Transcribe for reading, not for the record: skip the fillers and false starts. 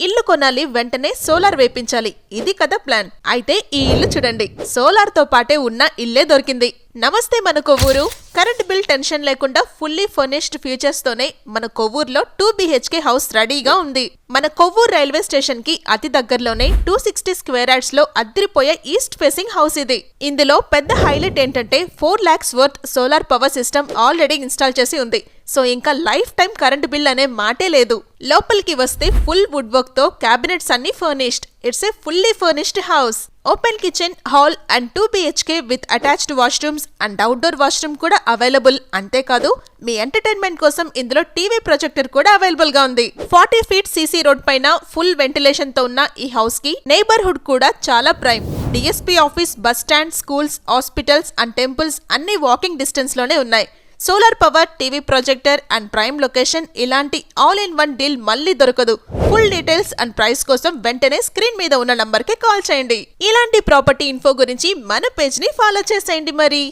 ఇల్లు కొనాలి, వెంటనే సోలార్ వేపించాలి. ఇది కదా ప్లాన్. అయితే ఈ ఇల్లు చూడండి, సోలార్ తో పాటే ఉన్న ఇల్లే దొరికింది. నమస్తే మన కొవ్వూరు. కరెంట్ బిల్ టెన్షన్ లేకుండా ఫుల్లీ ఫర్నిష్డ్ ఫీచర్స్ తోనే మన కొవ్వూరులో 2 BHK హౌస్ రెడీగా ఉంది. మన కొవ్వూరు రైల్వే స్టేషన్ కి అతి దగ్గరలోనే 260 స్క్వేర్ యార్డ్స్ లో అద్దరిపోయే ఈస్ట్ ఫేసింగ్ హౌస్ ఇది. ఇందులో పెద్ద హైలైట్ ఏంటంటే 4 lakhs worth solar power system already install చేసి ఉంది. సో ఇంకా లైఫ్ టైం కరెంట్ బిల్ అనే మాటే లేదు. లోపలికి వస్తే ఫుల్ వుడ్ వర్క్ తో క్యాబినెట్స్ అన్ని furnished. It's a fully furnished house. Open kitchen, hall and 2 BHK with attached washrooms and outdoor washroom కూడా అవైలబుల్. అంతేకాదు మీ ఎంటర్టైన్మెంట్ కోసం ఇందులో టీవీ ప్రొజెక్టర్ కూడా అవైలబుల్ గా ఉంది. 40 feet CC రోడ్ పైన ఫుల్ వెంటిలేషన్ తో ఉన్న ఈ హౌస్ కి నైబర్హుడ్ కూడా చాలా prime. DSP office, bus stand, schools, hospitals and temples అన్ని వాకింగ్ డిస్టెన్స్ లోనే ఉన్నాయి. Solar power, TV projector and prime location ఇలాంటి ఆల్ ఇన్ వన్ డీల్ మళ్ళీ దొరకదు. ఫుల్ డీటెయిల్స్ అండ్ ప్రైస్ కోసం వెంటనే స్క్రీన్ మీద ఉన్న నంబర్ కి కాల్ చేయండి. ఇలాంటి ప్రాపర్టీ ఇన్ఫో గురించి మన పేజ్ ని ఫాలో చేసేయండి మరి.